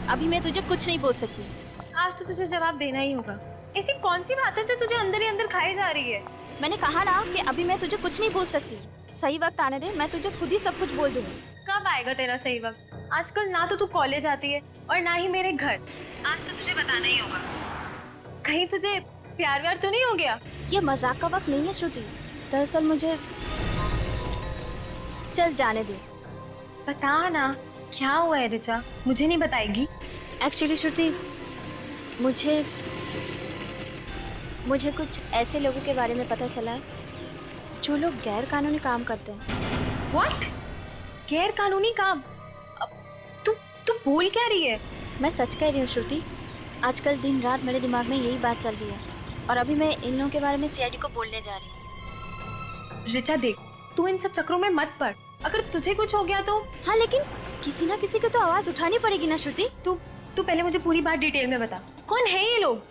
अभी मैं तुझे कुछ नहीं बोल सकती। आज तो तुझे जवाब देना ही होगा। ऐसी कौन सी बात है जो तुझे अंदर ही अंदर खाई जा रही है? मैंने कहा ना कि अभी मैं तुझे कुछ नहीं बोल सकती। सही वक्त आने दे, मैं तुझे खुद ही सब कुछ बोल दूंगी। कब आएगा तेरा सही वक्त? आजकल ना तो तू कॉलेज आती है और ना ही मेरे घर। आज तो तुझे बताना ही होगा। कहीं तुझे प्यार व्यार तो नहीं हो गया? ये मजाक का वक्त नहीं है श्रुति। दरअसल मुझे चल जाने दे। बता ना क्या हुआ है ऋचा, मुझे नहीं बताएगी? एक्चुअली श्रुति, मुझे कुछ ऐसे लोगों के बारे में पता चला है जो लोग गैर कानूनी काम करते हैं। व्हाट? गैर कानूनी काम? तू तू बोल क्या रही है? मैं सच कह रही हूँ श्रुति। आजकल दिन रात मेरे दिमाग में यही बात चल रही है और अभी मैं इन लोगों के बारे में सीआईडी को बोलने जा रही हूँ। ऋचा देख, तू इन सब चक्रों में मत पड़। अगर तुझे कुछ हो गया तो? हाँ, लेकिन किसी ना किसी को तो आवाज उठानी पड़ेगी ना श्रुति। तू पहले मुझे पूरी बात डिटेल में बता। कौन है ये लोग?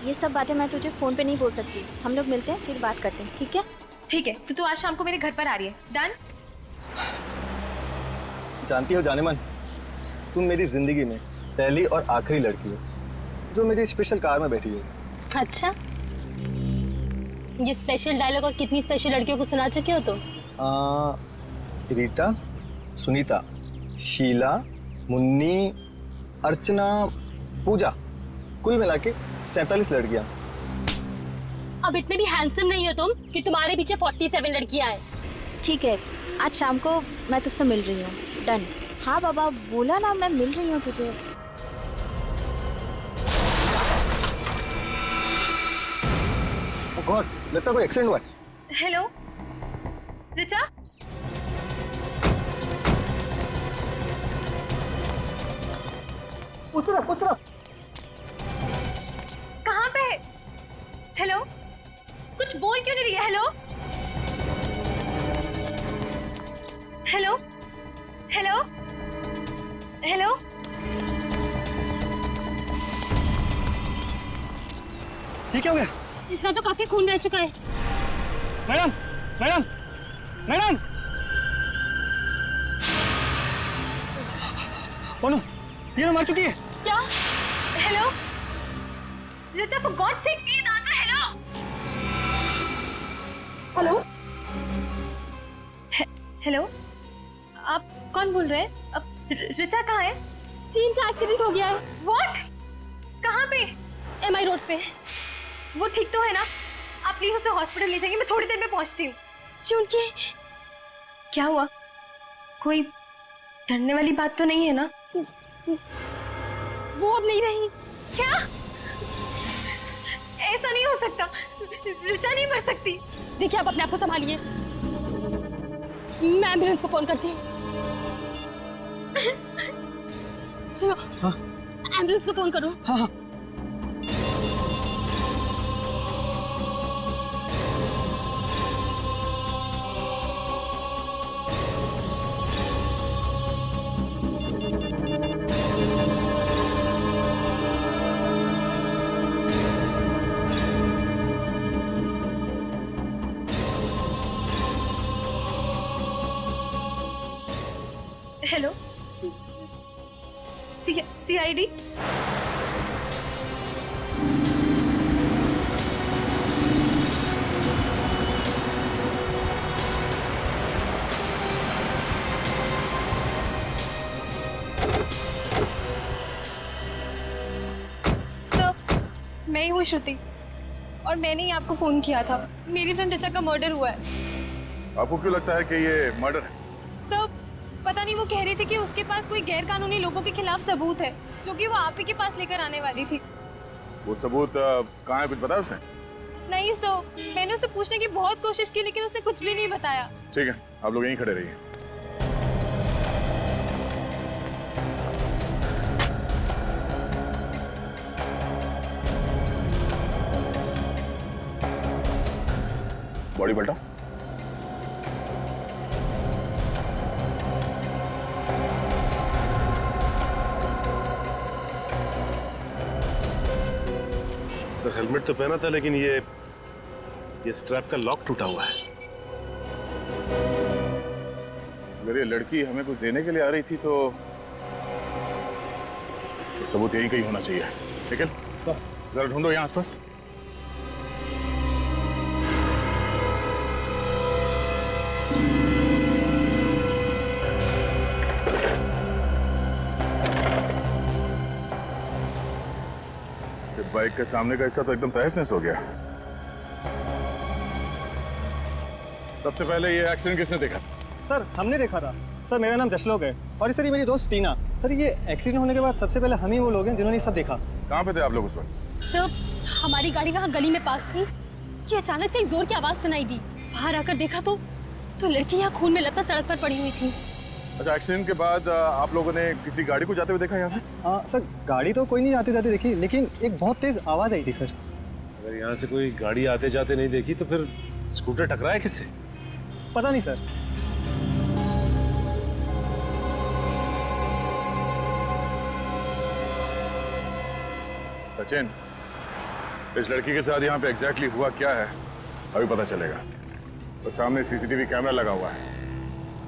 ये सब बातें मैं तुझे फोन पे नहीं बोल सकती। हम लोग मिलते हैं फिर बात करते हैं, ठीक है? ठीक है, तो तू आज शाम को मेरे घर पर आ रही है। डन? जानती हो जानेमन, तुम मेरी जिंदगी में पहली और आखिरी लड़की हो जो मेरी स्पेशल कार में बैठी है। अच्छा, ये स्पेशल डायलॉग और कितनी स्पेशल लड़कियों को सुना चुके हो तुम? रीटा, सुनीता, शीला, मुन्नी, अर्चना, पूजा, कुल मिला के 47 लड़कियां। अब इतने भी हैंडसम नहीं हो तुम कि तुम्हारे पीछे 47 लड़कियां हैं। ठीक है, आज शाम को मैं तुझसे मिल रही हूँ। डन? हाँ बाबा, बोला ना मैं मिल रही हूँ तुझे। ओह गॉड, लगता है कोई एक्सीडेंट हुआ है। हेलो ऋचा? उस तरफ। कहाँ पे है? हेलो, कुछ बोल क्यों नहीं रही है? Hello hello hello hello. ये क्या हो गया? इसका तो काफी खून बह चुका है। Madam, madam, madam! बोलो, ये ना मार चुकी है। क्या? Hello Richa, for God sake please answer. Hello hello, आप कौन बोल रहे हैं? अब ऋचा कहाँ है? चीन का एक्सीडेंट हो गया है। व्हाट? कहाँ पे? एमआई रोड पे। वो ठीक तो है ना? आप प्लीज उसे हॉस्पिटल ले जाइए, मैं थोड़ी देर में पहुंचती हूँ। चुनके क्या हुआ? कोई डरने वाली बात तो नहीं है ना? वो अब नहीं रही। क्या? ऐसा नहीं हो सकता। ऋचा नहीं मर सकती। देखिए, आप अपने आप को संभालिए। मैं एम्बुलेंस को फोन करती हूँ। सुनो, हाँ? एम्बुलेंस को फोन करो। हाँ हाँ। Hello, CID? सर, मैं ही हूँ श्रुति और मैंने ही आपको फोन किया था। मेरी फ्रेंड ऋचा का मर्डर हुआ है। आपको क्यों लगता है कि ये मर्डर है? सर, पता नहीं, वो कह रही थी कि उसके पास कोई गैर कानूनी लोगों के खिलाफ सबूत है जो कि वो आप ही के पास लेकर आने वाली थी। वो सबूत कहाँ है, कुछ बताया उसने? नहीं सर, मैंने उसे पूछने की बहुत कोशिश की लेकिन उसने कुछ भी नहीं बताया। ठीक है, आप लोग यहीं खड़े रहिए। बॉडी पलटा। सर, हेलमेट तो पहना था लेकिन ये स्ट्रैप का लॉक टूटा हुआ है। अगर ये लड़की हमें कुछ देने के लिए आ रही थी तो तो सबूत यही कहीं होना चाहिए। ठीक है सर, जरा ढूंढो यहाँ आसपास। बाइक के सामने का हिस्सा तो एकदम तहस-नहस हो गया। सबसे पहले ये एक्सीडेंट किसने देखा? सर हमने देखा था। सर मेरा नाम जशलोक है और सर ये मेरी दोस्त टीना। सर ये एक्सीडेंट होने के बाद सबसे पहले हम ही वो लोग हैं जिन्होंने ये सब देखा। कहाँ पे थे आप लोग उस वक्त? सर हमारी गाड़ी वहाँ गली में पार्क थी कि अचानक से एक जोर की आवाज सुनाई दी। बाहर आकर देखा तो लड़की यहाँ खून में लथपथ सड़क पर पड़ी हुई थी। अच्छा, एक्सीडेंट के बाद आप लोगों ने किसी गाड़ी को जाते हुए देखा यहाँ से? सर गाड़ी तो कोई नहीं आते जाते देखी, लेकिन एक बहुत तेज आवाज आई थी सर। अगर यहाँ से कोई गाड़ी आते जाते नहीं देखी तो फिर स्कूटर टकराया किससे? पता नहीं सर। सचिन, इस लड़की के साथ यहाँ पे एग्जैक्टली हुआ क्या है अभी पता चलेगा। तो सामने सीसीटीवी कैमरा लगा हुआ है,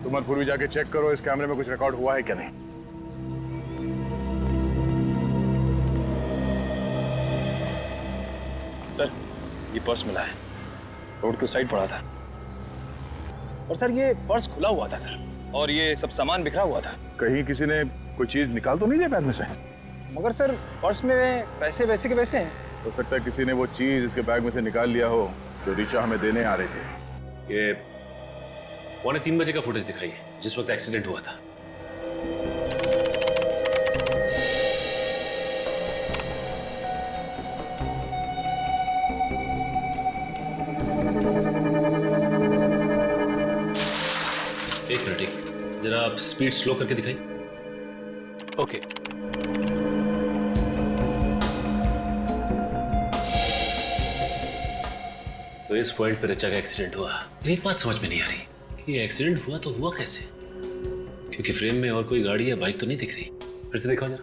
तुम और पूर्वी जाके चेक करो इस कैमरे में कुछ रिकॉर्ड हुआ है क्या नहीं। सर ये पर्स मिला है, रोड के उस साइड पड़ा था। और सर ये पर्स खुला हुआ था सर, और ये सब सामान बिखरा हुआ था। कहीं किसी ने कोई चीज निकाल तो नहीं दिया बैग में से? मगर सर पर्स में पैसे वैसे के वैसे हैं। हो सकता है किसी ने वो चीज इसके बैग में से निकाल लिया हो जो ऋचा हमें देने आ रही थी। ये 2:45 बजे का फुटेज दिखाई है जिस वक्त एक्सीडेंट हुआ था। एक मिनट, जरा आप स्पीड स्लो करके दिखाइए। ओके। तो इस पॉइंट पे ऋचा का एक्सीडेंट हुआ। एक बात समझ में नहीं आ रही कि एक्सीडेंट हुआ तो हुआ कैसे, क्योंकि फ्रेम में और कोई गाड़ी या बाइक तो नहीं दिख रही। फिर से देखो जरा।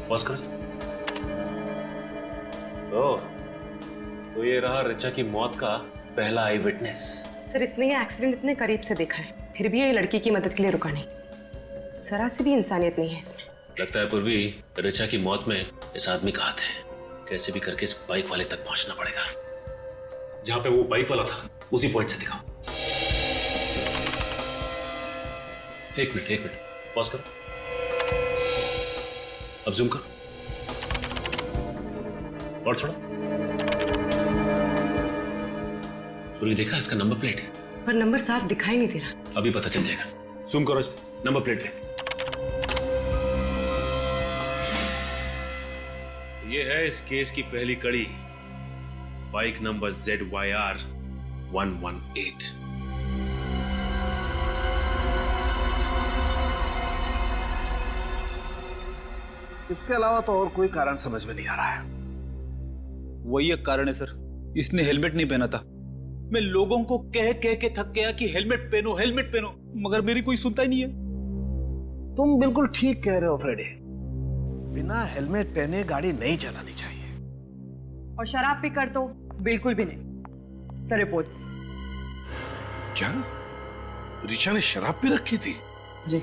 पॉज करो। तो ये रहा ऋचा की मौत का पहला आई विटनेस। सर इसने ये एक्सीडेंट इतने करीब से देखा है, फिर भी ये लड़की की मदद के लिए रुका नहीं। जरा सी भी इंसानियत नहीं है इसमें। लगता है पूर्वी, ऋचा की मौत में इस आदमी का हाथ है। कैसे भी करके इस बाइक वाले तक पहुंचना पड़ेगा। जहां पे वो बाइक वाला था उसी पॉइंट से दिखाओ। एक मिनट, पॉज करो। अब जूम करो और थोड़ा। पूर्वी देखा इसका नंबर प्लेट है, पर नंबर साफ दिखाई नहीं दे रहा। अभी पता चल जाएगा। जूम करो इस नंबर प्लेट पे। ये है इस केस की पहली कड़ी, बाइक नंबर ZYR 118। इसके अलावा तो और कोई कारण समझ में नहीं आ रहा है। वही एक कारण है सर, इसने हेलमेट नहीं पहना था। मैं लोगों को कह के थक गया कि हेलमेट पहनो, मगर मेरी कोई सुनता ही नहीं है। तुम बिल्कुल ठीक कह रहे हो फ्रेडी, बिना हेलमेट पहने गाड़ी नहीं चलानी चाहिए। और शराब पीकर तो बिल्कुल भी नहीं। Sir reports. क्या ऋचा ने शराब पी रखी थी? जी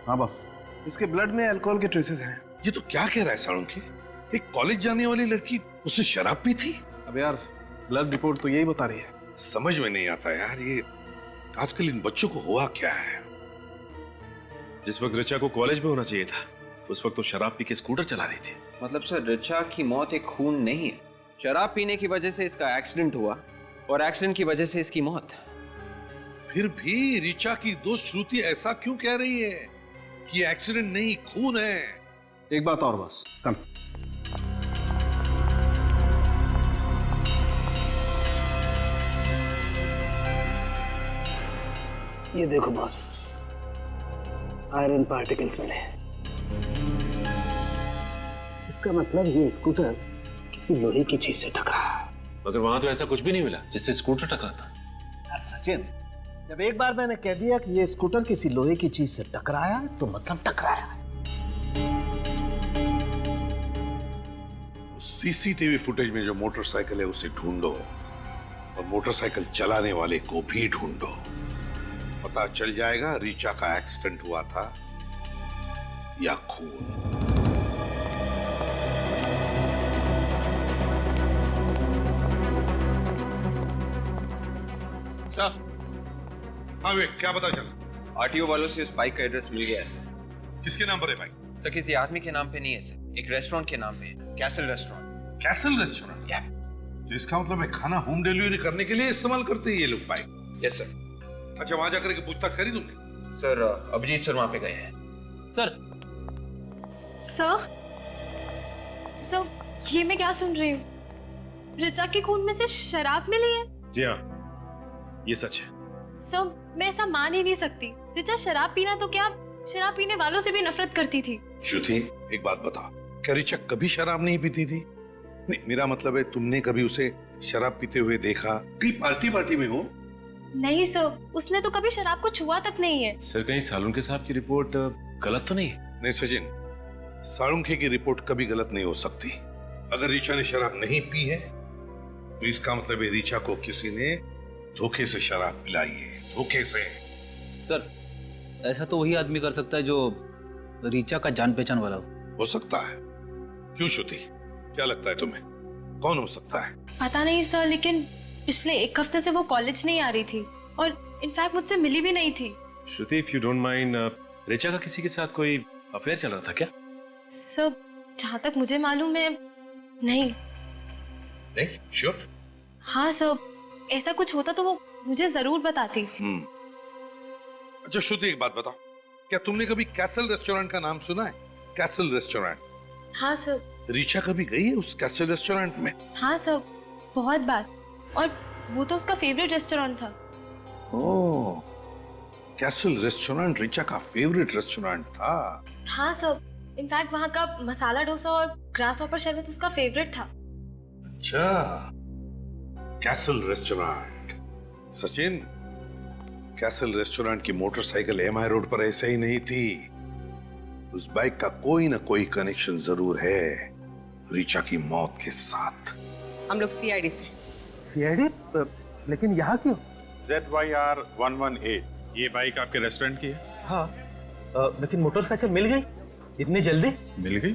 हाँ बस, इसके ब्लड में अल्कोहल के ट्रेसेस हैं। ये तो क्या कह रहा है साळुंखे, एक कॉलेज जाने वाली लड़की उसने शराब पी थी? अब यार ब्लड रिपोर्ट तो यही बता रही है। समझ में नहीं आता यार, ये आजकल इन बच्चों को हुआ क्या है। जिस वक्त ऋचा को कॉलेज में होना चाहिए था उस वक्त तो शराब पी के स्कूटर चला रही थी। मतलब सर ऋचा की मौत एक खून नहीं है, शराब पीने की वजह से इसका एक्सीडेंट हुआ और एक्सीडेंट की वजह से इसकी मौत। फिर भी ऋचा की दोस्त श्रुति ऐसा क्यों कह रही है कि एक्सीडेंट नहीं खून है? एक बात और बस, कम। ये देखो बॉस, आयरन पार्टिकल्स मिले। इसका मतलब ये स्कूटर किसी लोहे की चीज से टकरा है। मगर वहां तो ऐसा कुछ भी नहीं मिला जिससे स्कूटर टकरा था। यार सचिन, जब एक बार मैंने कह दिया कि ये स्कूटर किसी लोहे की चीज से टकराया तो मतलब टकराया है। सीसीटीवी फुटेज में जो मोटरसाइकिल है उसे ढूंढो और मोटरसाइकिल चलाने वाले को भी ढूंढो। पता चल जाएगा रीचा का एक्सीडेंट हुआ था या खून। सर, हाँ वे क्या पता चला? आरटीओ वालों से उस बाइक का एड्रेस मिल गया है सर। किसके नाम पर है बाइक? सर किसी आदमी के नाम पे नहीं है सर, एक रेस्टोरेंट के नाम पे है, कैसल रेस्टोरेंट। Castle restaurant? या तो इसका मतलब है खाना होम डिलीवरी करने के लिए इस्तेमाल करते हैं ये लोग बाइक? Yes sir. अच्छा, वहां जाकर के पूछताछ करी तुमने? सर अभिजीत सर वहां पे गए हैं। सर सर सर, ये मैं क्या सुन रही हूँ? ऋचा के खून में से शराब मिली है? जी हाँ, ये सच है। सर, मैं ऐसा मान ही नहीं सकती। ऋचा शराब पीना तो क्या, शराब पीने वालों से भी नफरत करती थी। श्रुति, एक बात बता, क्या ऋचा कभी शराब नहीं पीती थी? नहीं, मेरा मतलब है तुमने कभी उसे शराब पीते हुए देखा? कहीं पार्टी में हो? नहीं सर, उसने तो कभी शराब को छुआ तक नहीं है। सर कहीं सालुंके साहब की रिपोर्ट गलत तो नहीं? नहीं सचिन, सालुंखे की रिपोर्ट कभी गलत नहीं हो सकती। अगर ऋचा ने शराब नहीं पी है तो इसका मतलब है ऋचा को किसी ने धोखे से शराब पिलाई है, धोखे से। सर, ऐसा तो वही आदमी कर सकता है जो रीचा का जान पहचान वाला हो सकता है। क्यों श्रुति, क्या लगता है तुम्हें, कौन हो सकता है? पता नहीं सर, लेकिन पिछले एक हफ्ते से वो कॉलेज नहीं आ रही थी और इनफैक्ट मुझसे मिली भी नहीं थी। Shruti, if you don't mind, Richa का किसी के साथ कोई अफेयर चल रहा था क्या? सर, जहाँ तक मुझे मालूम है नहीं। नहीं श्योर? हाँ सर, ऐसा कुछ होता तो वो मुझे जरूर बताती। अच्छा श्रुति, एक बात बताओ, क्या तुमने कभी कैसल रेस्टोरेंट का नाम सुना है? Castle restaurant? हाँ सर। ऋचा कभी गई है उस कैसल रेस्टोरेंट में? हाँ सर, बहुत बार, और वो तो उसका फेवरेट रेस्टोरेंट था। ओह, कैसल रेस्टोरेंट ऋचा का फेवरेट रेस्टोरेंट था? हाँ सर, इनफैक्ट वहाँ का मसाला डोसा और ग्रास हॉपर शरबत उसका फेवरेट था। अच्छा, castle restaurant. Sachin, castle restaurant की मोटरसाइकिल एमआई रोड पर ऐसे ही नहीं थी। उस बाइक का कोई ना कोई कनेक्शन जरूर है ऋचा की मौत के साथ। हम लोग सीआईडी से। सीआईडी? लेकिन यहाँ क्यों? ZYR 118, ये बाइक आपके रेस्टोरेंट की है? हाँ, लेकिन मोटरसाइकिल मिल गई इतनी जल्दी? मिल गई?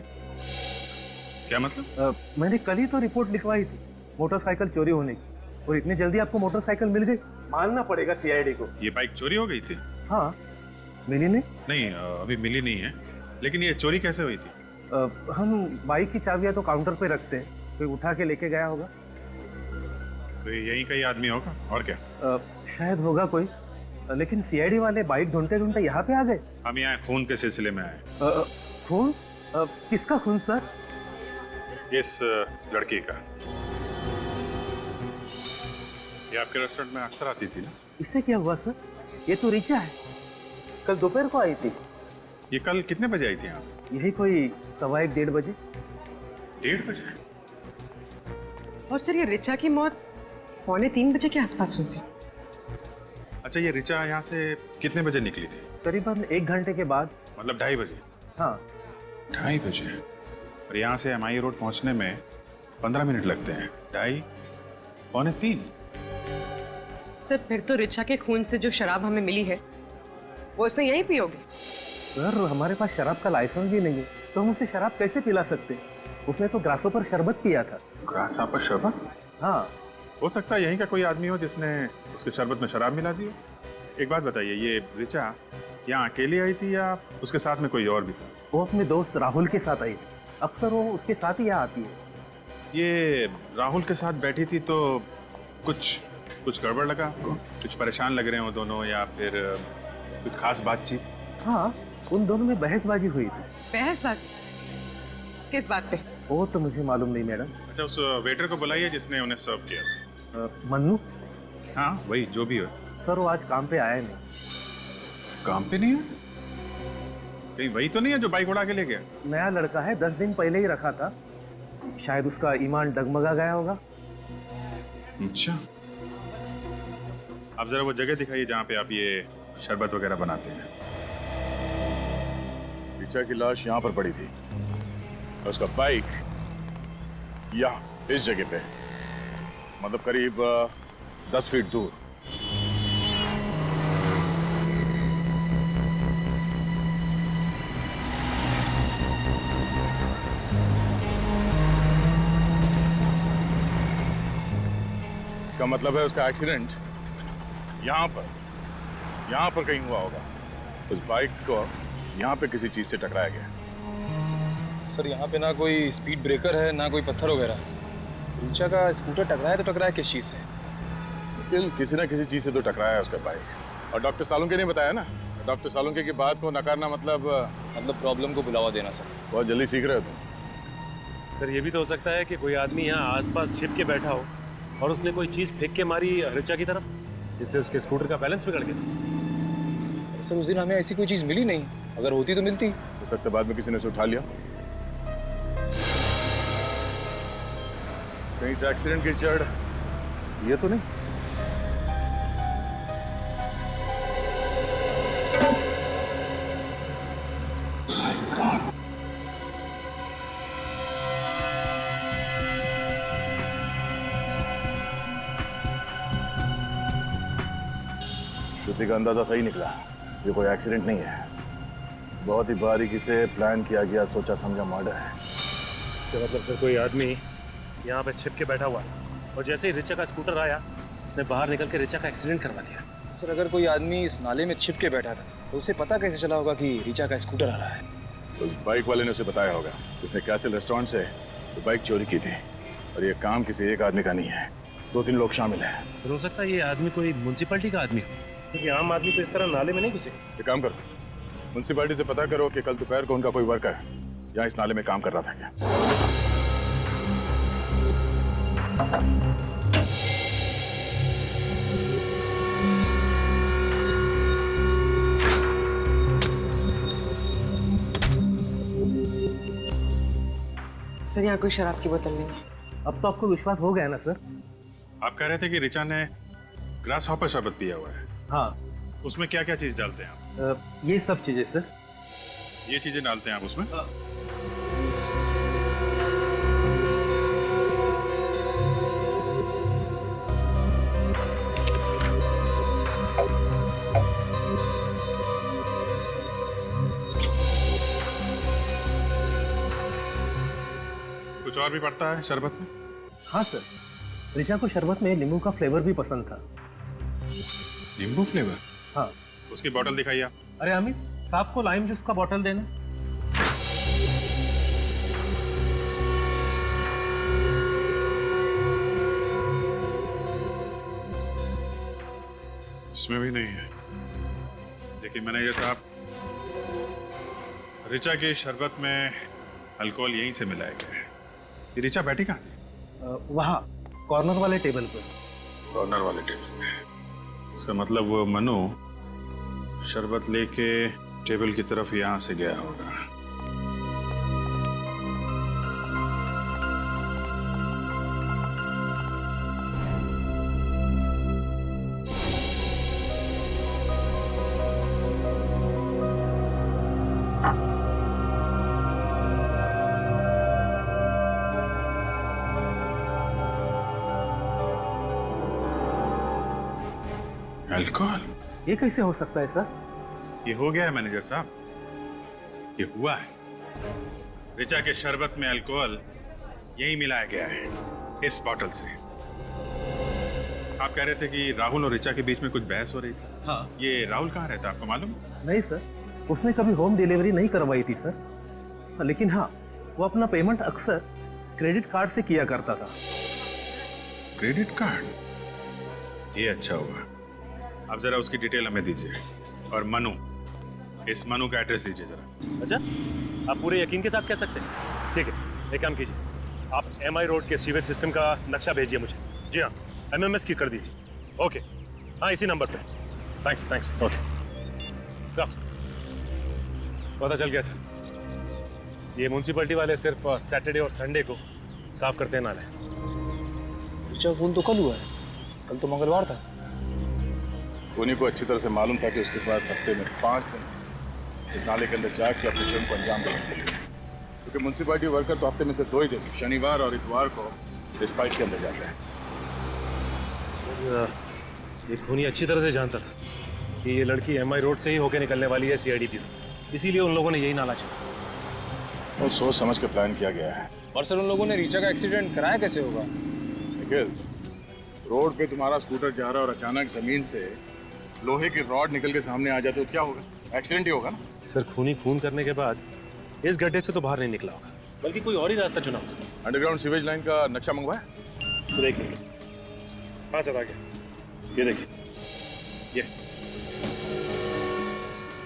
क्या मतलब? मैंने कल ही तो रिपोर्ट लिखवाई थी मोटरसाइकिल चोरी होने की, और इतनी जल्दी आपको मोटरसाइकिल मिल गई? मानना पड़ेगा सीआईडी को। ये बाइक चोरी हो गई थी? हाँ, मिली नहीं? नहीं, अभी मिली नहीं है, लेकिन ये चोरी कैसे हुई थी? हम बाइक की चाबियां तो काउंटर पे रखते हैं, कोई उठा के लेके गया होगा। तो यही का ही आदमी होगा, और क्या? शायद होगा कोई, लेकिन सीआईडी वाले बाइक ढूंढते ढूंढते यहाँ पे आ गए। हम यहाँ खून के सिलसिले में आए। खून? किसका खून सर? इस लड़की का। ये आपके रेस्टोरेंट में अक्सर आती थी ना? इससे क्या हुआ सर? ये तो ऋचा है, कल दोपहर को आई थी। ये कल कितने बजे आई थी यहाँ? यही कोई 1:15-1:30 बजे। 1:30 बजे? और सर, ये ऋचा की मौत 2:45 बजे के आसपास हुई थी। अच्छा, ये ऋचा यहाँ से कितने बजे निकली थी? करीबन 1 घंटे के बाद। मतलब 2:30 बजे? हाँ। 2:30 बजे? और यहाँ से एमआई रोड पहुँचने में 15 मिनट लगते हैं। 2:30, 2:45? सर, फिर तो ऋचा के खून से जो शराब हमें मिली है वो उसने यहीं पी होगी। सर, हमारे पास शराब का लाइसेंस भी नहीं है, तो हम उसे शराब कैसे पिला सकते? उसने तो ग्रासों पर शरबत पिया था। ग्रासा पर शरबत? हाँ। हो सकता है यहीं का कोई आदमी हो जिसने उसके शरबत में शराब मिला दी हो। एक बात बताइए, ये ऋचा यहाँ अकेली आई थी या उसके साथ में कोई और भी था? वो अपने दोस्त राहुल के साथ आई थी, अक्सर वो उसके साथ ही यहाँ आती है। ये राहुल के साथ बैठी थी तो कुछ गड़बड़ लगा आपको? कुछ परेशान लग रहे हैं वो दोनों, या फिर कुछ खास बातचीत? हाँ, उन दोनों में बहसबाजी हुई थी। बहसबाजी? किस बात पे? वो तो मुझे मालूम नहीं मैडम। अच्छा, उस वेटर को बुलाइए जिसने उन्हें सर्व किया। मन्नू? हाँ, वही, जो भी हो। सर, वो आज काम पे आया नहीं। काम पे नहीं है? कहीं वही तो नहीं है जो बाइक उड़ा के ले गया? नया लड़का है, 10 दिन पहले ही रखा था, शायद उसका ईमान डगमगा गया होगा। अच्छा, आप जरा वो जगह दिखाइए जहाँ पे आप ये शरबत वगैरह बनाते हैं। ऋचा की लाश यहाँ पर पड़ी थी और उसका बाइक यहाँ इस जगह पे, मतलब करीब 10 फीट दूर। इसका मतलब है उसका एक्सीडेंट यहां पर कहीं हुआ होगा। उस बाइक को यहां पे किसी चीज से टकराया गया। सर यहाँ पे ना कोई स्पीड ब्रेकर है ना कोई पत्थर वगैरह। ऋचा का स्कूटर टकराया तो टकराया किस चीज से? लेकिन किसी ना किसी चीज से तो टकराया है उसका बाइक। और डॉक्टर सालुंके ने बताया ना, डॉक्टर सालुंके की बात को नकारना मतलब प्रॉब्लम को बुलावा देना सर। बहुत जल्दी सीख रहे हो तुम। सर ये भी तो हो सकता है कि कोई आदमी यहाँ आसपास छिप के बैठा हो और उसने कोई चीज फेंक के मारी ऋचा की तरफ, जिससे उसके स्कूटर का बैलेंस बिगड़ गया। सर उस दिन हमें ऐसी कोई चीज मिली नहीं, अगर होती तो मिलती। हो सकता है बाद में किसी ने उसे उठा लिया। कहीं से एक्सीडेंट की जड़ ये तो नहीं? श्रुति का अंदाजा सही निकला, ये कोई एक्सीडेंट नहीं है। बहुत ही बारीकी से प्लान किया गया, सोचा समझा मर्डर है। तो मतलब सर कोई आदमी यहाँ पे छिप के बैठा हुआ और जैसे ही ऋचा का स्कूटर आया उसने बाहर निकल के ऋचा का एक्सीडेंट करवा दिया। सर अगर कोई आदमी इस नाले में छिप के बैठा था तो उसे पता कैसे चला होगा कि ऋचा का स्कूटर आ रहा है? उस बाइक वाले ने उसे बताया होगा। उसने कैसल रेस्टोरेंट से तो बाइक चोरी की थी। और ये काम किसी एक आदमी का नहीं है, 2-3 लोग शामिल हैं। तो हो सकता है ये आदमी कोई म्युनिसिपैलिटी का आदमी हो, क्योंकि आम आदमी तो इस तरह नाले में नहीं घुसे। ये काम करो, म्युनिसिपैलिटी से पता करो कि कल दोपहर को उनका कोई वर्कर यहाँ इस नाले में काम कर रहा था क्या। सर यहाँ कोई शराब की बोतल नहीं है। अब तो आपको विश्वास हो गया ना सर? आप कह रहे थे कि ऋचा ने ग्रास हॉपर शरबत पिया हुआ है। हाँ। उसमें क्या क्या चीज डालते हैं आप? ये सब चीजें सर। ये चीजें डालते हैं आप उसमें? कुछ और भी पड़ता है शरबत में? हाँ सर, ऋचा को शरबत में नींबू का फ्लेवर भी पसंद था। नींबू फ्लेवर? हाँ। उसकी बोतल दिखाइए आप। अरे अमित, साहब को लाइम जूस का बोतल देना। इसमें भी नहीं है। देखिए मैनेजर साहब, ऋचा के शरबत में अल्कोहल यहीं से मिलाया गया है। ये ऋचा बैठी कहाँ थी? वहाँ कॉर्नर वाले टेबल पर। कॉर्नर वाले टेबल पे? इसका मतलब वो मनु शरबत लेके टेबल की तरफ यहाँ से गया होगा। अल्कोहल? ये कैसे हो सकता है सर? ये हो गया है मैनेजर साहब, ये हुआ है। ऋचा के शरबत में अल्कोहल यही मिलाया गया है, इस बॉटल से। आप कह रहे थे कि राहुल और ऋचा के बीच में कुछ बहस हो रही थी। हाँ। ये राहुल कहाँ रहता है आपको मालूम? नहीं सर, उसने कभी होम डिलीवरी नहीं करवाई थी सर। लेकिन हाँ, वो अपना पेमेंट अक्सर क्रेडिट कार्ड से किया करता था। Credit card? ये अच्छा हुआ। अब जरा उसकी डिटेल हमें दीजिए। और मनु, इस मनु का एड्रेस दीजिए जरा। अच्छा, आप पूरे यकीन के साथ कह सकते हैं? ठीक है, एक काम कीजिए, आप MI रोड के सीवेज सिस्टम का नक्शा भेजिए मुझे। जी हाँ, MMS की कर दीजिए। ओके, हाँ इसी नंबर पे। Thanks thanks. ओके सर, पता चल गया सर, ये म्यूनसिपैलिटी वाले सिर्फ सैटरडे और संडे को साफ करते हैं नाले। ऋचा फोन तो कल हुआ है, कल तो मंगलवार था। उन्हीं को अच्छी तरह से मालूम था कि उसके पास हफ्ते में 5 दिन इस नाले के अंदर जाके अपने जुर्म को अंजाम देने के लिए, क्योंकि म्यूनसिपैलिटी वर्कर तो हफ्ते में से 2 ही दिन, शनिवार और इतवार को इस फाइट के अंदर जाते हैं। ये खूनी अच्छी तरह से जानता था कि ये लड़की एमआई रोड से ही होके निकलने वाली है सीआईडी ब्यूरो, इसीलिए उन लोगों ने यही नाला चुना और सोच समझ के प्लान किया गया है। और सर उन लोगों ने रीचा का एक्सीडेंट कराया कैसे होगा? निखिल, रोड पे तुम्हारा स्कूटर जा रहा है और अचानक जमीन से लोहे की रॉड निकल के सामने आ जाए तो क्या होगा? एक्सीडेंट ही होगा ना। सर खूनी खून करने के बाद इस गड्ढे से तो बाहर नहीं निकला होगा, बल्कि कोई और ही रास्ता चुना होगा। अंडरग्राउंड सीवेज लाइन का नक्शा मंगवाया तो देखिए। हाँ सर, आ गया। ये देखिए,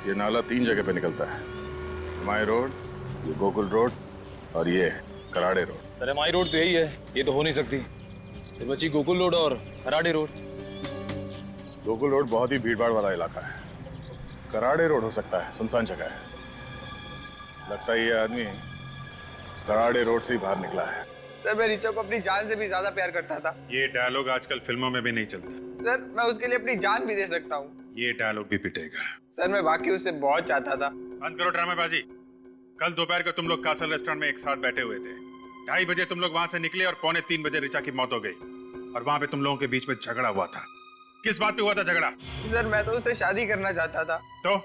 ये नाला 3 जगह पे निकलता है, एमआई रोड, ये गोकुल रोड और ये Karade road. Sir MI road तो यही है, ये तो हो नहीं सकती। फिर बची गोकुल रोड और खराड़े रोड। गोकुल रोड बहुत ही भीड़भाड़ वाला इलाका है, कराड़े रोड हो सकता है, सुनसान जगह है। लगता है ये आदमी कराड़े रोड से ही बाहर निकला है। सर मैं रीचा को अपनी जान से भी ज्यादा प्यार करता था। ये डायलॉग आजकल फिल्मों में भी नहीं चलता। सर मैं उसके लिए अपनी जान भी दे सकता हूँ। ये डायलॉग भी पिटेगा। सर मैं वाकई उससे बहुत चाहता था। बंद करो ड्रामेबाजी। कल दोपहर को तुम लोग कासल रेस्टोरेंट में एक साथ बैठे हुए थे। 2:30 बजे तुम लोग वहां से निकले और 2:45 बजे रीचा की मौत हो गई और वहां पे तुम लोगों के बीच में झगड़ा हुआ था। किस बात पे हुआ था झगड़ा? सर मैं तो उससे शादी करना चाहता था। तो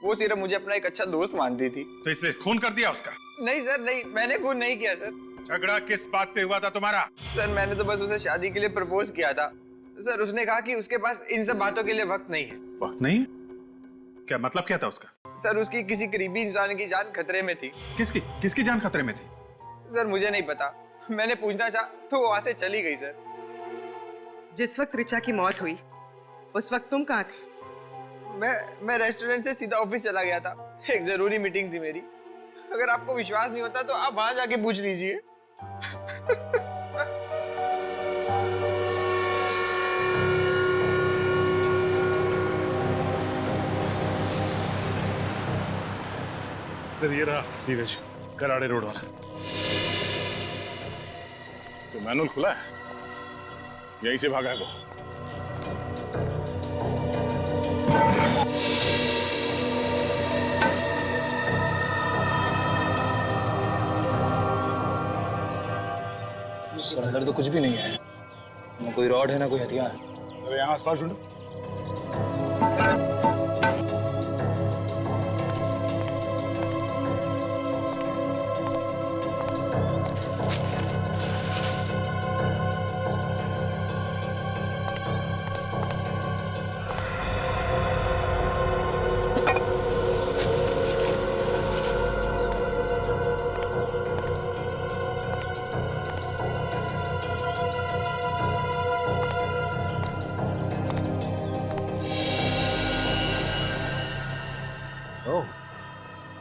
वो सिर्फ मुझे अपना एक अच्छा दोस्त मानती थी। तो इसलिए खून कर दिया उसका? नहीं सर नहीं, मैंने खून नहीं किया सर। झगड़ा किस बात पे हुआ था तुम्हारा? सर मैंने तो बस उसे शादी के लिए प्रपोज किया था। सर उसने कहा कि उसके पास इन सब बातों के लिए वक्त नहीं है। वक्त नहीं? क्या मतलब क्या था उसका? सर उसकी किसी करीबी इंसान की जान खतरे में थी। किसकी जान खतरे में थी? सर मुझे नहीं पता, मैंने पूछना चाहा तो वो वहां से चली गई। सर जिस वक्त ऋचा की मौत हुई उस वक्त तुम कहाँ थे? मैं रेस्टोरेंट से सीधा ऑफिस चला गया था, एक जरूरी मीटिंग थी मेरी। अगर आपको विश्वास नहीं होता तो आप वहां जाके पूछ लीजिए। सर ये रहा सीवेज, कराड़े रोड वाला। तो मैनुअल खुला है, यहीं से भागा है वो। सर अंदर तो कुछ भी नहीं है, ना कोई रॉड है ना कोई हथियार। अरे यहाँ आसपास ढूंढो।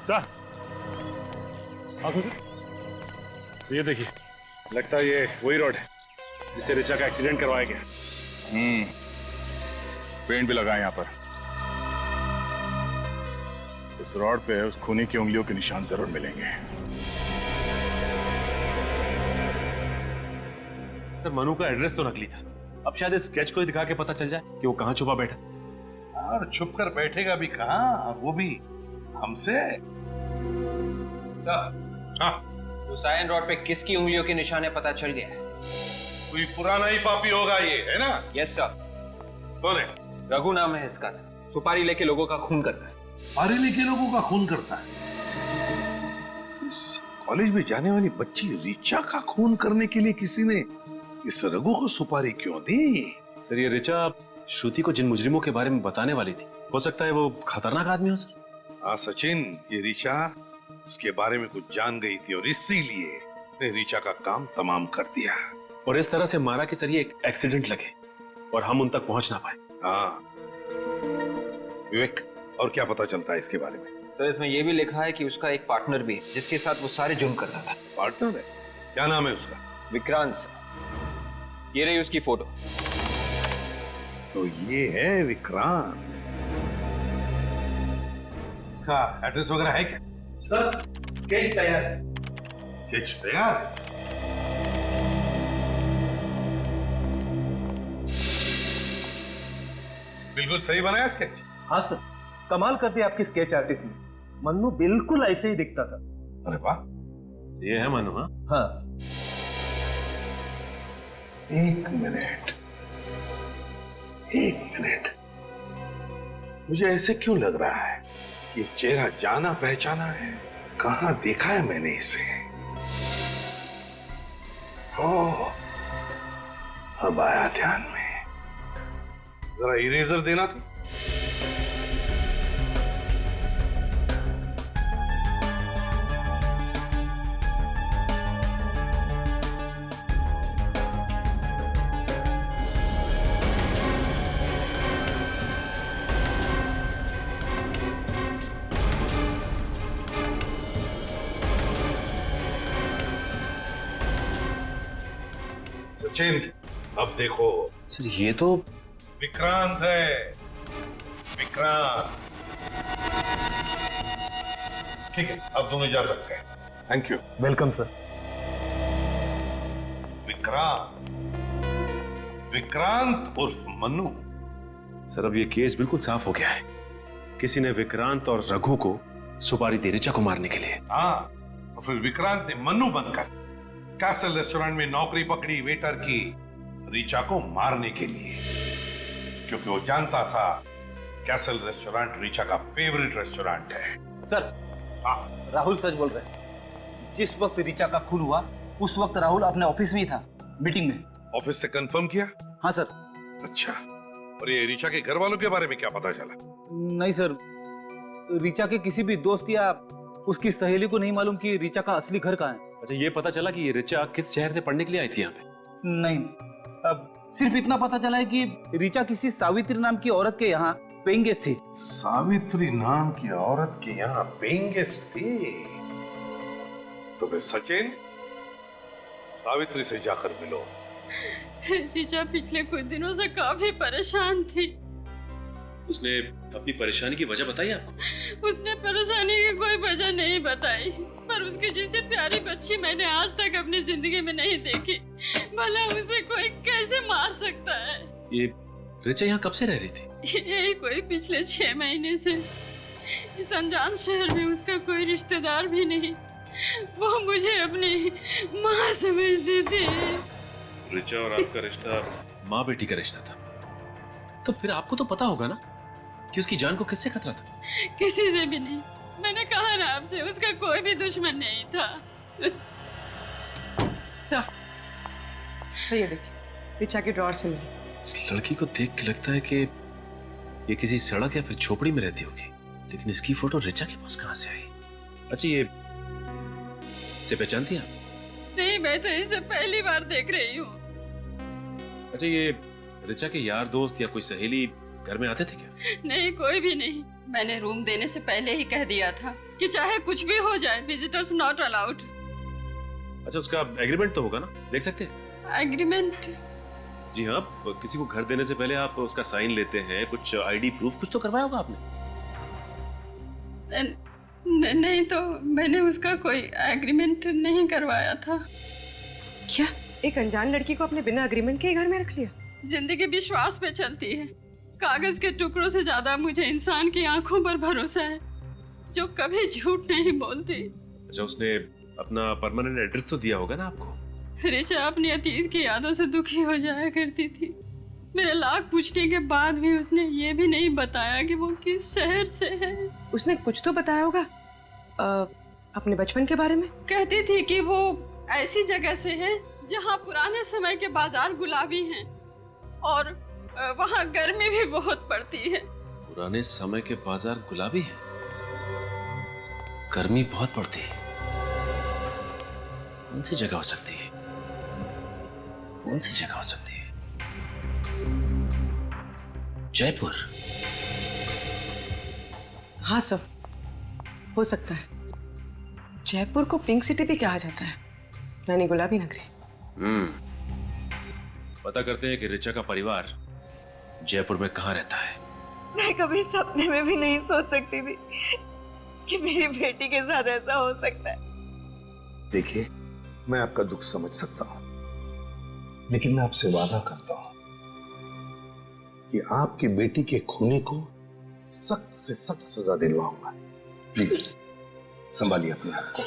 सर हाँ सर, ये देखिए, लगता है ये वही रोड है जिससे ऋचा का एक्सीडेंट करवाया गया। पेंट भी लगा है यहाँ पर। इस रोड पे उस खूनी की उंगलियों के निशान जरूर मिलेंगे। सर मनु का एड्रेस तो नकली था, अब शायद इस स्केच को ही दिखा के पता चल जाए कि वो कहाँ छुपा बैठा। और छुप कर बैठेगा भी कहाँ, वो भी हमसे। हाँ, उस आयरन रॉड पे किसकी उंगलियों के निशान है पता चल गया है। कोई पुराना ही पापी होगा ये, है ना? Yes sir. कौन है? रघु नाम है इसका सर। सुपारी लेके लोगों का खून करता है। सुपारी लेके लोगों का खून करता है? इस कॉलेज में जाने वाली बच्ची ऋचा का खून करने के लिए किसी ने इस रघु को सुपारी क्यों दी? सर ये ऋचा श्रुति को जिन मुजरिमों के बारे में बताने वाली थी, हो सकता है वो खतरनाक आदमी हो सर। हाँ सचिन, ये ऋचा उसके बारे में कुछ जान गई थी और इसीलिए उसने ऋचा का काम तमाम कर दिया और इस तरह से मारा कि सर ये एक एक्सीडेंट लगे और हम उन तक पहुंच ना पाए। हाँ विवेक, और क्या पता चलता है इसके बारे में? सर इसमें यह भी लिखा है कि उसका एक पार्टनर भी है जिसके साथ वो सारे जुर्म करता था। पार्टनर है? क्या नाम है उसका? विक्रांत सर। ये रही उसकी फोटो। तो ये है विक्रांत। इसका एड्रेस वगैरह है क्या? सर स्केच तैयार है। स्केच तैयार? बिल्कुल सही बनाया स्केच। हाँ सर, कमाल कर दिया आपकी स्केच आर्टिस्ट ने। मन्नू बिल्कुल ऐसे ही दिखता था। अरे वाह, ये है मनु? हाँ हाँ। एक मिनट, एक मिनट, मुझे ऐसे क्यों लग रहा है ये चेहरा जाना पहचाना है। कहां देखा है मैंने इसे? ओह, अब आया ध्यान में। जरा इरेजर देना था। सचिन, अब देखो। सर ये तो विक्रांत है, विक्रांत। ठीक है, अब दोनों जा सकते हैं। Thank you. Welcome sir. Vikrant, Vikrant उर्फ मन्नू। सर अब ये केस बिल्कुल साफ हो गया है। किसी ने विक्रांत और रघु को सुपारी दी ऋचा को मारने के लिए। हाँ, और फिर विक्रांत ने मन्नू बनकर कैसल रेस्टोरेंट में नौकरी पकड़ी वेटर की ऋचा को मारने के लिए, क्योंकि वो जानता था कैसल रेस्टोरेंट ऋचा का फेवरेट रेस्टोरेंट है। सर, हाँ, राहुल सच बोल रहे हैं। जिस वक्त ऋचा का खून हुआ उस वक्त राहुल अपने ऑफिस में ही था, मीटिंग में। ऑफिस से कंफर्म किया? हाँ सर। अच्छा, और ये ऋचा के घर वालों के बारे में क्या पता चला? नहीं सर, ऋचा के किसी भी दोस्त या उसकी सहेली को नहीं मालूम कि ऋचा का असली घर कहाँ है। अच्छा, ये पता चला कि ये ऋचा किस शहर से पढ़ने के लिए आई थी यहाँ पे? नहीं, अब सिर्फ इतना पता चला है कि ऋचा किसी सावित्री नाम की औरत के यहाँ पेइंग गेस्ट थी। सावित्री नाम की औरत के यहाँ पेइंग गेस्ट थी? तो फिर सचिन, सावित्री से जाकर मिलो। ऋचा पिछले कुछ दिनों से काफी परेशान थी। उसने अपनी परेशानी की वजह बताई आपको? उसने परेशानी की कोई वजह नहीं बताई, पर उसकी जैसी प्यारी बच्ची मैंने आज तक अपनी जिंदगी में नहीं देखी। भला उसे कोई कैसे मार सकता है? ये ऋचा यहाँ कब से रह रही थी? यही कोई पिछले 6 महीने से। इस अनजान शहर में उसका कोई रिश्तेदार भी नहीं। वो मुझे अपनी माँ समझती थी। ऋचा और आपका रिश्ता माँ बेटी का रिश्ता था, तो फिर आपको तो पता होगा ना कि उसकी जान को किससे खतरा था? किसी से भी नहीं। मैंने कहा ना आपसे, उसका कोई भी दुश्मन नहीं था। सही है, देखिए ऋचा के ड्रॉअर से मिली। इस लड़की को देख के लगता है कि ये किसी सड़क या फिर झोपड़ी में रहती होगी, लेकिन इसकी फोटो ऋचा के पास कहां से आई? अच्छा, ये इसे पहचानती हैं? नहीं, मैं तो इसे पहली बार देख रही हूँ। अच्छा, ये ऋचा के यार दोस्त या कोई सहेली घर में आते थे क्या? नहीं, कोई भी नहीं। मैंने रूम देने से पहले ही कह दिया था कि चाहे कुछ भी हो जाए, विजिटर्स नॉट अलाउड। अच्छा, उसका एग्रीमेंट तो होगा ना, देख सकते हैं? एग्रीमेंट? जी हाँ, किसी को घर देने से पहले आप उसका साइन लेते हैं, कुछ आईडी प्रूफ कुछ तो करवाया होगा आपने? नहीं, तो मैंने उसका कोई एग्रीमेंट नहीं करवाया था। क्या एक अनजान लड़की को अपने बिना एग्रीमेंट के ही घर में रख लिया? जिंदगी विश्वास पे चलती है। कागज के टुकड़ों से ज्यादा मुझे इंसान की आंखों पर भरोसा है, जो कभी झूठ नहीं बोलती। अच्छा, उसने अपना परमानेंट एड्रेस तो दिया होगा ना आपको? ऋचा अपनी अतीत की यादों से दुखी हो जाया करती थी। मेरे लाख पूछने के बाद भी उसने ये भी नहीं बताया कि वो किस शहर से है। उसने कुछ तो बताया होगा अपने बचपन के बारे में। कहती थी कि वो ऐसी जगह से है जहाँ पुराने समय के बाजार गुलाबी हैं और वहाँ गर्मी भी बहुत पड़ती है। पुराने समय के बाजार गुलाबी हैं, गर्मी बहुत पड़ती है। कौन सी जगह हो सकती है? कौन सी जगह हो सकती है? जयपुर? हाँ सर, हो सकता है। जयपुर को पिंक सिटी भी कहा जाता है, यानी गुलाबी नगरी। पता करते हैं कि ऋचा का परिवार जयपुर में कहाँ रहता है। मैं कभी सपने में भी नहीं सोच सकती थी कि मेरी बेटी के साथ ऐसा हो सकता है। देखिए, मैं आपका दुख समझ सकता हूं, लेकिन मैं आपसे वादा करता हूं कि आपकी बेटी के खूनी को सख्त से सख्त सजा दिलवाऊंगा। प्लीज संभालिए अपने आप को।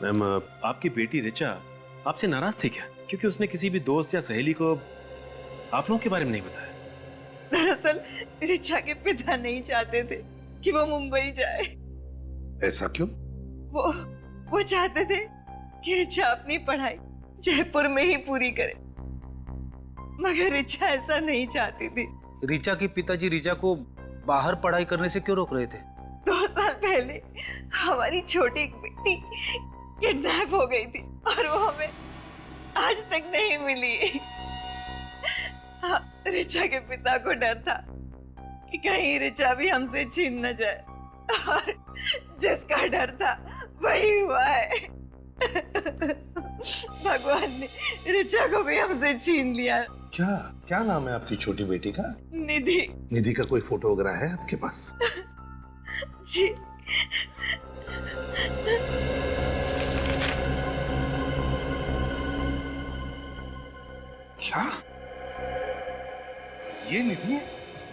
मैम, आपकी बेटी ऋचा आपसे नाराज थी क्या, क्योंकि उसने किसी भी दोस्त या सहेली को आप लोगों के बारे में नहीं बताया? दरअसल ऋचा के पिता नहीं चाहते थे कि वो मुंबई जाए। ऐसा क्यों? वो चाहते थे कि ऋचा अपनी पढ़ाई जयपुर में ही पूरी करे, मगर ऋचा ऐसा नहीं चाहती थी। ऋचा के पिताजी ऋचा को बाहर पढ़ाई करने से क्यों रोक रहे थे? 2 साल पहले हमारी छोटी बेटी किडनैप हो गई थी और वो हमें आज तक नहीं मिली। हाँ, ऋचा के पिता को डर था कि कहीं ऋचा भी हमसे छीन न जाए, और जिसका डर था वही हुआ है। भगवान ने ऋचा को भी हमसे छीन लिया। क्या क्या नाम है आपकी छोटी बेटी का? निधि। निधि का कोई फोटो वगैरह है आपके पास? जी। क्या ये निधि है?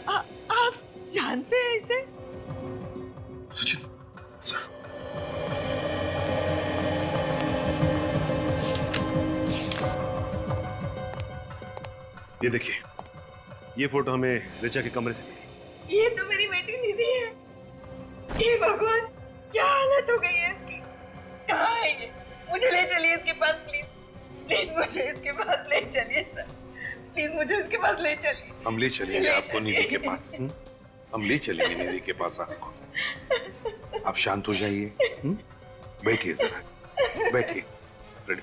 आप जानते हैं इसे? सचिन सर, ये देखिए, ये फोटो हमें ऋचा के कमरे से मिली। ये तो मेरी बेटी निधि है। ये भगवान, क्या हालत हो गई है इसकी। कहाँ है ये? मुझे ले चलिए इसके पास प्लीज। प्लीज मुझे इसके पास ले चलिए सर। प्लीज मुझे इसके पास ले चलिए। हम ले चलेंगे आपको निधि के पास। हम ले चलेंगे निधि के पास आपको। आप शांत हो जाइए। बैठिए जरा, बैठिए। रेडी?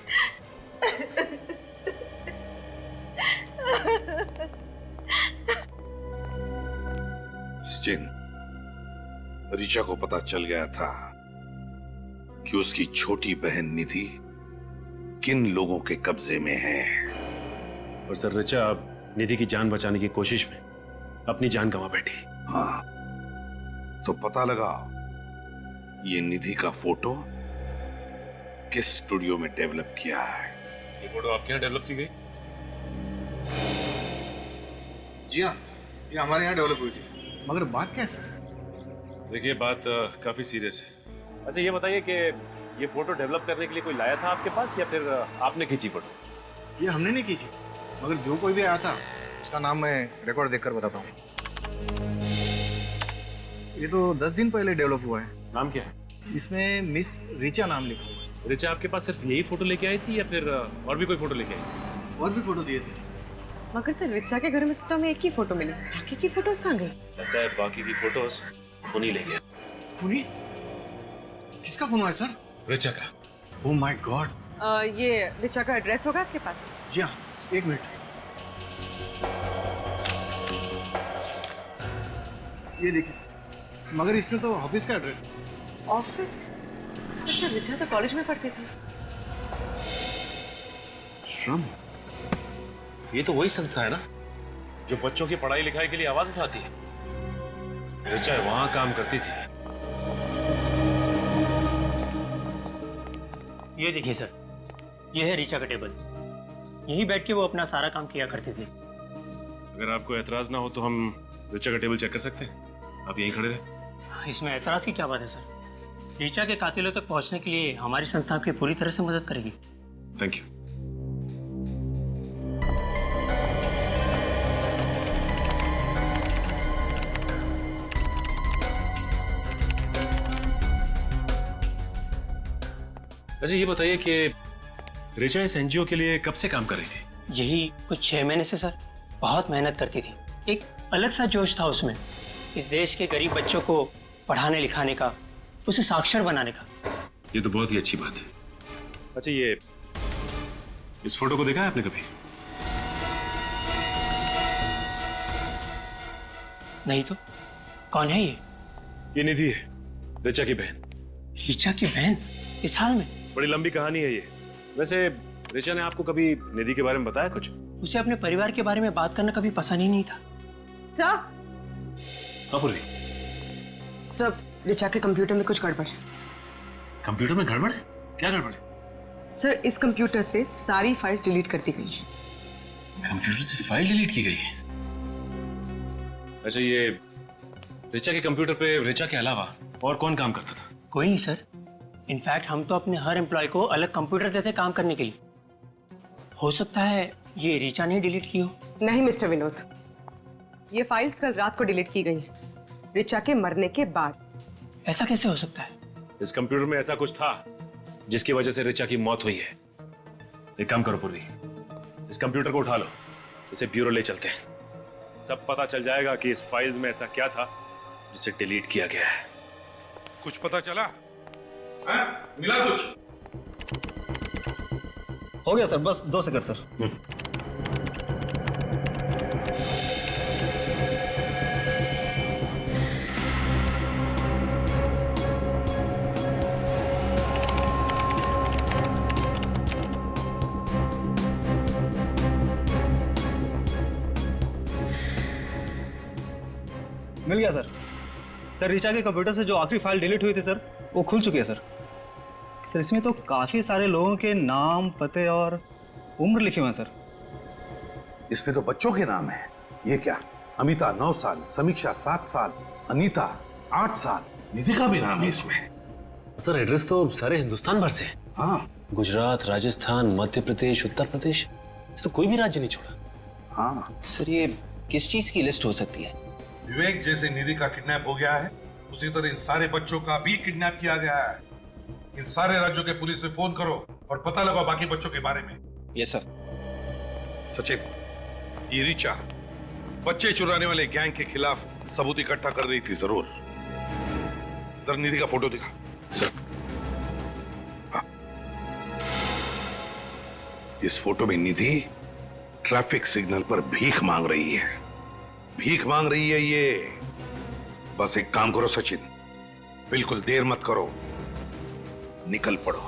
सचिन, ऋचा को पता चल गया था कि उसकी छोटी बहन निधि किन लोगों के कब्जे में है। और सर, ऋचा अब निधि की जान बचाने की कोशिश में अपनी जान गंवा बैठी। हाँ, तो पता लगा ये निधि का फोटो किस स्टूडियो में डेवलप किया है। ये फोटो आपके यहाँ डेवलप की गई? जी हाँ, ये हमारे यहाँ डेवलप हुई थी। मगर बात क्या है सर? देखिए, बात काफी सीरियस है। अच्छा, ये बताइए कि ये फोटो डेवलप करने के लिए कोई लाया था आपके पास या फिर आपने खींची फोटो? ये हमने नहीं खींची, मगर जो कोई भी आया था उसका नाम मैं रिकॉर्ड देखकर बताता हूँ। ये तो 10 दिन पहले डेवलप हुआ है। नाम क्या है? इसमें मिस ऋचा नाम लिखा हुआ है। ऋचा आपके पास सिर्फ यही फोटो लेके आई थी या फिर और भी कोई फोटो लेके आई थी? और भी फोटो दिए थे। मगर सर, ऋचा के घर में सिर्फ हमें एक ही फोटो मिली, बाकी की फोटोज कहाँ गई? लगता है बाकी की फोटोज उन्हीं ले गया। उन्हीं? किसका फोन है सर? ऋचा का। Oh my God. ये ऋचा का एड्रेस होगा आपके पास? जी हाँ, 1 मिनट। ये देखिए सर, मगर इसमें तो ऑफिस का एड्रेस है। ऑफिस? अच्छा, ऋचा तो कॉलेज में पढ़ती थी। श्रम? ये तो वही संस्था है ना जो बच्चों की पढ़ाई लिखाई के लिए आवाज उठाती है। ऋचा वहां काम करती थी। ये देखिए सर, ये है ऋचा का टेबल। यहीं बैठ के वो अपना सारा काम किया करती थी। अगर आपको एतराज ना हो तो हम ऋचा का टेबल चेक कर सकते हैं। आप यहीं खड़े रहे। इसमें एतराज की क्या बात है सर? ऋचा के कातिलों तक पहुंचने के लिए हमारी संस्था आपकी पूरी तरह से मदद करेगी। Thank you. अच्छा, ये बताइए कि ऋचा इस एनजीओ के लिए कब से काम कर रही थी? यही कुछ 6 महीने से सर। बहुत मेहनत करती थी। एक अलग सा जोश था उसमें, इस देश के गरीब बच्चों को पढ़ाने लिखाने का, उसे साक्षर बनाने का। ये तो बहुत ही अच्छी बात है। अच्छा, ये इस फोटो को देखा है आपने कभी? नहीं तो कौन है ये? ये निधि है, ऋचा की बहन। ऋचा की बहन इस हाल में? बड़ी लंबी कहानी है ये। वैसे ऋचा ने आपको कभी निधि के बारे में बताया कुछ? उसे अपने परिवार के बारे में बात करना कभी पसंद ही नहीं था। सब सब ऋचा के कंप्यूटर में कुछ गड़बड़ है। कंप्यूटर में गड़बड़ है? क्या गड़बड़ है? सर, इस कंप्यूटर से सारी फाइल्स डिलीट कर दी गई है। कंप्यूटर से फाइल डिलीट की गई है? अच्छा, ये ऋचा के कंप्यूटर पे ऋचा के अलावा और कौन काम करता था? कोई नहीं सर। इनफैक्ट हम तो अपने हर एम्प्लॉय को अलग कंप्यूटर देते काम करने के लिए। हो सकता है ये ऋचा ने डिलीट की हो। नहीं मिस्टर विनोद, ये फाइल्स कल रात को डिलीट की गई हैं, रिचा के मरने के बाद। ऐसा कैसे हो सकता है? इस कंप्यूटर में ऐसा कुछ था जिसकी वजह से रिचा की मौत हुई है। एक काम करो पूरी, इस कंप्यूटर को उठा लो, इसे ब्यूरो ले चलते हैं। सब पता चल जाएगा कि इस फाइल्स में ऐसा क्या था जिसे डिलीट किया गया है। कुछ पता चला? मिला कुछ? हो गया सर, बस 2 सेकंड सर। मिल गया सर। सर रिचा के कंप्यूटर से जो आखिरी फाइल डिलीट हुई थी सर, वो खुल चुकी है सर। सर इसमें तो काफी सारे लोगों के नाम, पते और उम्र लिखे हुए हैं सर। इसमें तो बच्चों के नाम है। ये क्या? अमिता 9 साल, समीक्षा 7 साल, अनीता 8 साल, निधि का भी नाम है इसमें। सर एड्रेस तो सारे हिंदुस्तान भर से। हाँ, गुजरात, राजस्थान, मध्य प्रदेश, उत्तर प्रदेश, सर कोई भी राज्य नहीं छोड़ा। हाँ सर ये किस चीज की लिस्ट हो सकती है? विवेक जैसे निधि का किडनैप हो गया है, उसी तरह इन सारे बच्चों का भी किडनैप किया गया है। इन सारे राज्यों के पुलिस में फोन करो और पता लगाओ बाकी बच्चों के बारे में। Yes sir. सचिन, ये रिचा बच्चे चुराने वाले गैंग के खिलाफ सबूत इकट्ठा कर रही थी जरूर। जरा निधि का फोटो दिखा। हाँ। इस फोटो में निधि ट्रैफिक सिग्नल पर भीख मांग रही है। भीख मांग रही है ये। बस एक काम करो सचिन, बिल्कुल देर मत करो, निकल पड़ो।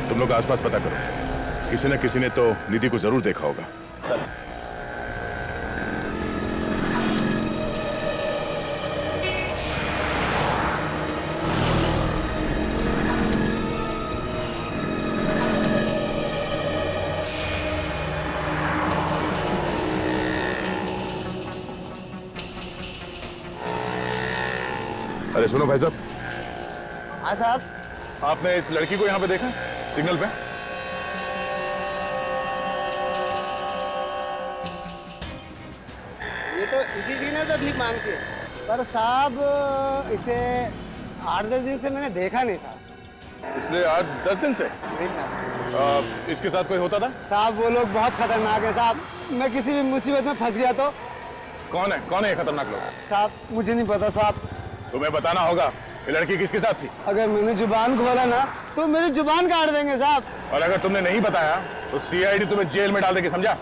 तुम लोग आसपास पता करो, किसी न किसी ने तो निधि को जरूर देखा होगा। सर अरे सुनो भाई साहब। हाँ साहब। आपने इस लड़की को यहाँ पे देखा सिग्नल पे? ये तो इसी सिग्नल पे भीख मांगती है, पर साहब इसे 8-10 दिन से मैंने देखा नहीं साहब। पिछले 8-10 दिन से? इसके साथ कोई होता था? साहब वो लोग बहुत खतरनाक है साहब। मैं किसी भी मुसीबत में फंस गया तो। कौन है ये खतरनाक लोग? साहब मुझे नहीं पता साहब। तुम्हें बताना होगा ये लड़की किसके साथ थी। अगर मैंने जुबान खोला ना तो मेरी जुबान काट देंगे साहब। और अगर तुमने नहीं बताया तो सीआईडी तुम्हें जेल में डाल देगी, समझा?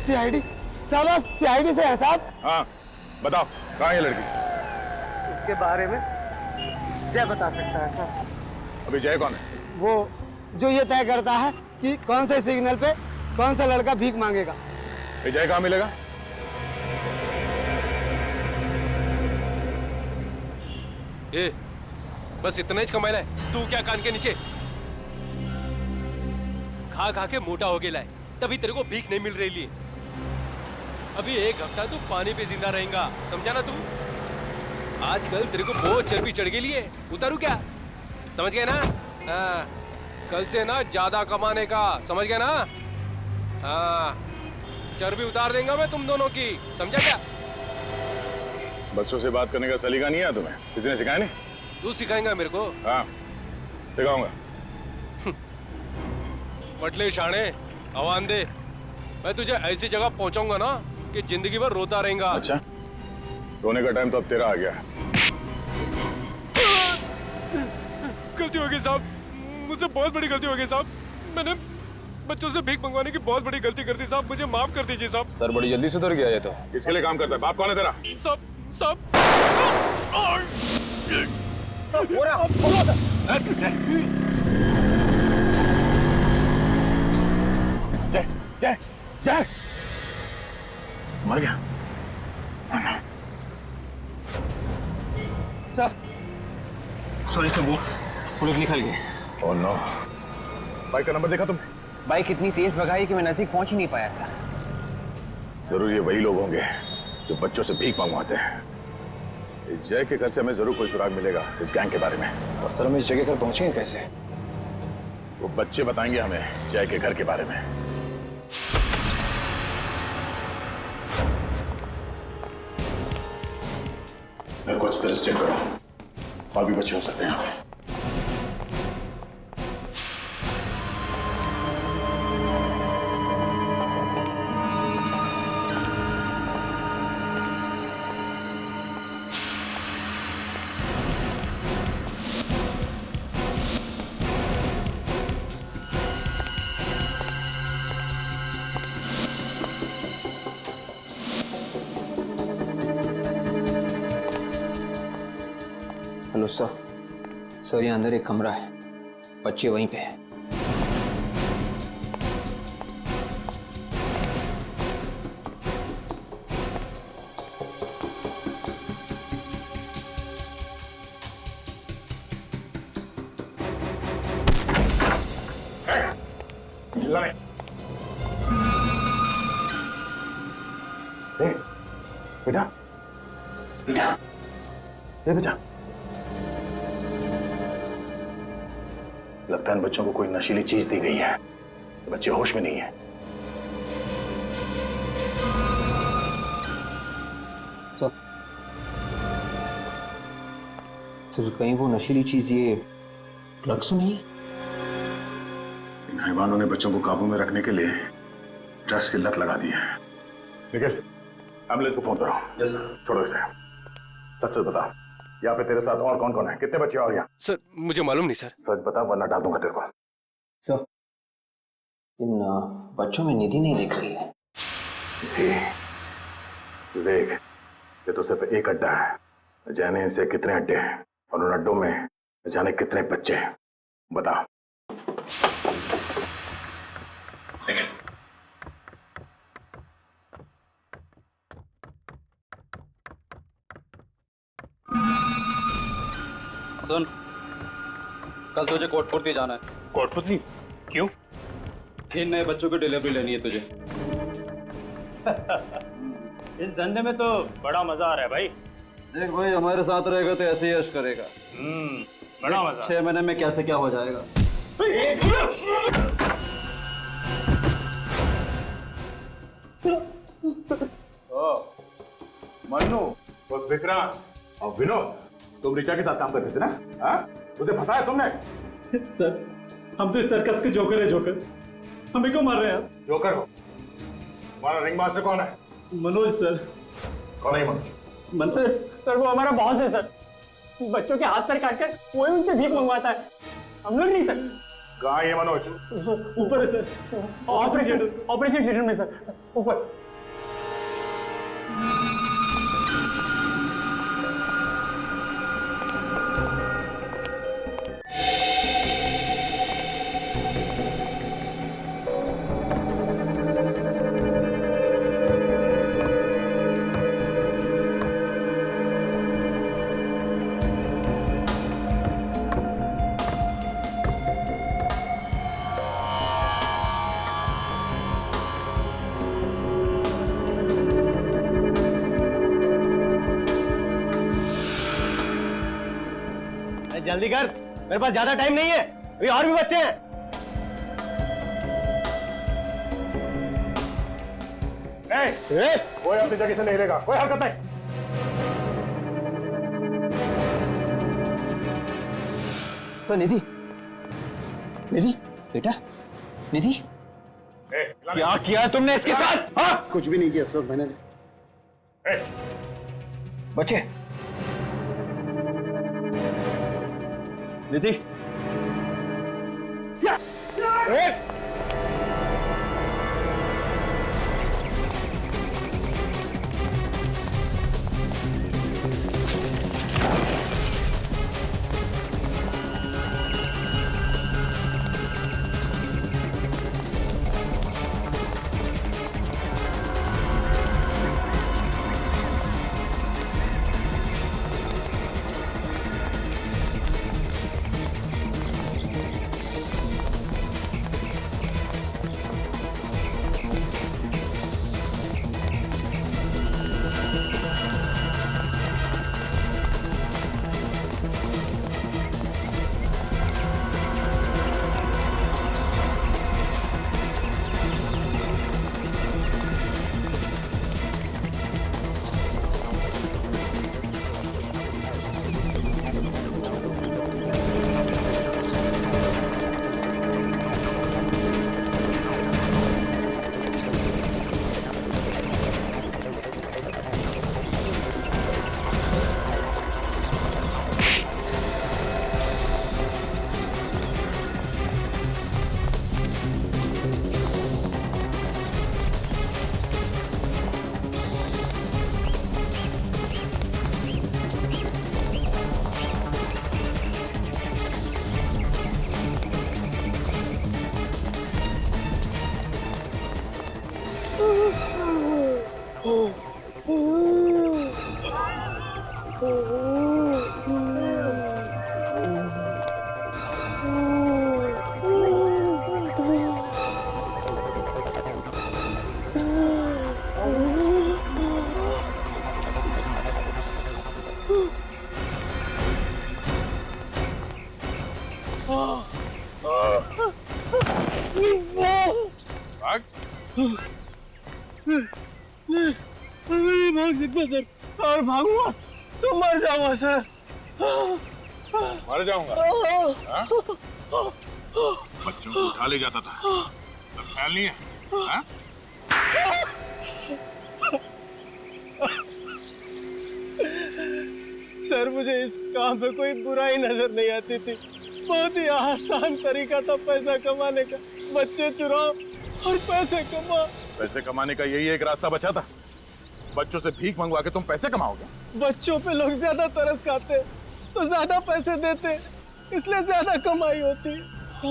सीआईडी? साहब आप सीआईडी से हैं साहब? हाँ बताओ, कहाँ है ये लड़की? इसके बारे में जय बता सकता है साहब। अभी जय कौन है? वो जो ये तय करता है कि कौन से सिग्नल पे कौन सा लड़का भीख मांगेगा। जय कहाँ मिलेगा? ए, बस इतना ही कमाइला है तू क्या कान के नीचे? खा खा के मोटा हो गया है, तभी तेरे को भीख नहीं मिल रही है। अभी 1 हफ्ता तू पानी पे जिंदा रहेगा, समझा ना तू? आजकल तेरे को बहुत चर्बी चढ़ गई है, उतारू क्या? समझ गए ना? हाँ, कल से ना ज्यादा कमाने का, समझ गए ना? हाँ, चर्बी उतार देंगे मैं तुम दोनों की, समझा क्या? बच्चों से बात करने का सलीका नहीं है तुम्हें? किसी ने सिखाया नहीं? तू सिखाएगा मेरे को? हाँ सिखाऊंगा। मटले शाणे, आवान दे। मैं तुझे ऐसी जगह पहुंचाऊंगा ना कि जिंदगी भर रोता रहेगा। अच्छा, रोने का टाइम तो अब तेरा आ गया। गलती हो गई साहब, मुझसे बहुत बड़ी गलती हो गई साहब। मैंने बच्चों से भीख मंगवाने की बहुत बड़ी गलती कर दी साहब, मुझे माफ कर दीजिए साहब। सर बड़ी जल्दी सुधर गया ये तो। किसके लिए काम करता है? बाप कौन है तेरा? साहब जय जय जय मर गया। सर सॉरी सर, वो लोग निकल गए। Oh no. बाइक का नंबर देखा तुमने? बाइक इतनी तेज भगाई कि मैं नजदीक पहुंच ही नहीं पाया सर। जरूर ये वही लोग होंगे जो बच्चों से भीख मंगवाते हैं। इस जय के घर से हमें जरूर कोई सुराग मिलेगा इस गैंग के बारे में। और सर हम इस जगह पर पहुंचेंगे कैसे? वो बच्चे बताएंगे हमें जय के घर के बारे में। मेरे को अच्छी तरह से चेक करो, और भी बच्चे हो सकते हैं यहाँ पे। Hello sir. सर यहाँ अंदर एक कमरा है, बच्चे वहीं पे हैं। बेटा बेटा बेटा, लगता है इन बच्चों को कोई नशीली चीज दी गई है। बच्चे होश में नहीं है। सर कहीं वो नशीली चीज ये ड्रग्स नहीं है? इन हैवानों ने बच्चों को काबू में रखने के लिए ड्रग्स की लत लगा दी है। निखिल, एम्बुलेंस को फोन करो। छोड़ो इसे, सच सच बता, यहाँ पे तेरे साथ और कौन कौन है? कितने बच्चे और यहाँ? सर मुझे मालूम नहीं सर। सच बता वरना डाल दूंगा तेरे को। सर इन बच्चों में निधि नहीं दिख रही है। देख, ये तो सिर्फ एक अड्डा है। जाने इनसे कितने अड्डे हैं और उन अड्डों में जाने कितने बच्चे हैं, बता। सुन, कल तुझे कोटपुरती जाना है। कोटपुरती? क्यों? 3 नए बच्चों की डिलीवरी लेनी है तुझे। इस धंधे में तो बड़ा मजा आ रहा है भाई। देख भाई, हमारे साथ रहेगा तो ऐसे ही यश करेगा। बड़ा मजा। 6 महीने में कैसे क्या हो जाएगा। मन्नू, वो विक्रांत और विनोद, तुम ऋचा के साथ काम करते थे ना? हाँ? उसे फंसाया तुमने? सर हम तो इस सर्कस के जोकर है। जोकर हमें क्यों मार रहे हैं आप? जोकर हो? तुम्हारा रिंग मास्टर कौन है? मनोज सर। कौन है मनोज? मनोज सर वो हमारा बॉस है सर। बच्चों के हाथ पैर काट कर वही उनसे भीख मंगवाता है। हम लोग नहीं सर। कहाँ है ये मनोज? ऊपर है सर, ऑपरेशन थिएटर में सर, ऊपर। जल्दी कर, मेरे पास ज्यादा टाइम नहीं है, अभी और भी बच्चे हैं। कोई अपनी जगह से नहीं रहेगा, कोई हरकत नहीं। तो निधि, निधि बेटा, निधि क्या किया तुमने इसके साथ? हाँ? कुछ भी नहीं किया सर मैंने। बच्चे निधि, भाग। नहीं भाग सकता सर, और भागूंगा तो मर जाऊंगा सर। मर जाऊंगा? हाँ? बच्चों को उठा ले जाता था, तब ख्याल नहीं है? हाँ? सर मुझे इस काम में कोई बुराई नजर नहीं आती थी। बहुत ही आसान तरीका था पैसा कमाने का। बच्चे चुराओ और पैसे कमाओ। पैसे कमाने का यही एक रास्ता बचा था। बच्चों से भीख मंगवा के तुम पैसे कमाओगे? बच्चों पे लोग ज्यादा तरस खाते तो ज्यादा पैसे देते, इसलिए ज्यादा कमाई होती।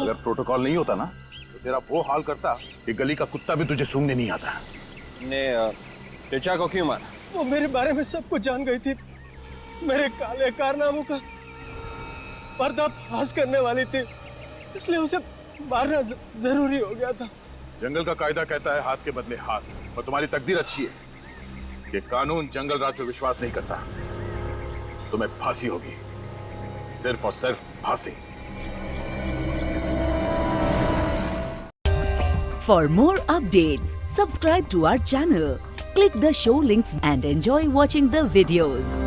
अगर प्रोटोकॉल नहीं होता ना तो तेरा वो हाल करता कि गली का कुत्ता भी तुझे सूंघने नहीं आता। ने ऋचा को क्यों मारा? वो मेरे बारे में सब कुछ जान गई थी। मेरे काले कारनामों का पर्दाफाश करने वाली थी, इसलिए उसे मारना जरूरी हो गया था। जंगल का कायदा कहता है हाथ के बदले हाथ, और तुम्हारी तकदीर अच्छी है कि कानून जंगल राज पे विश्वास नहीं करता। तुम्हें फांसी होगी, सिर्फ और सिर्फ फांसी। For more updates, subscribe to our channel, click the show links and enjoy watching the videos.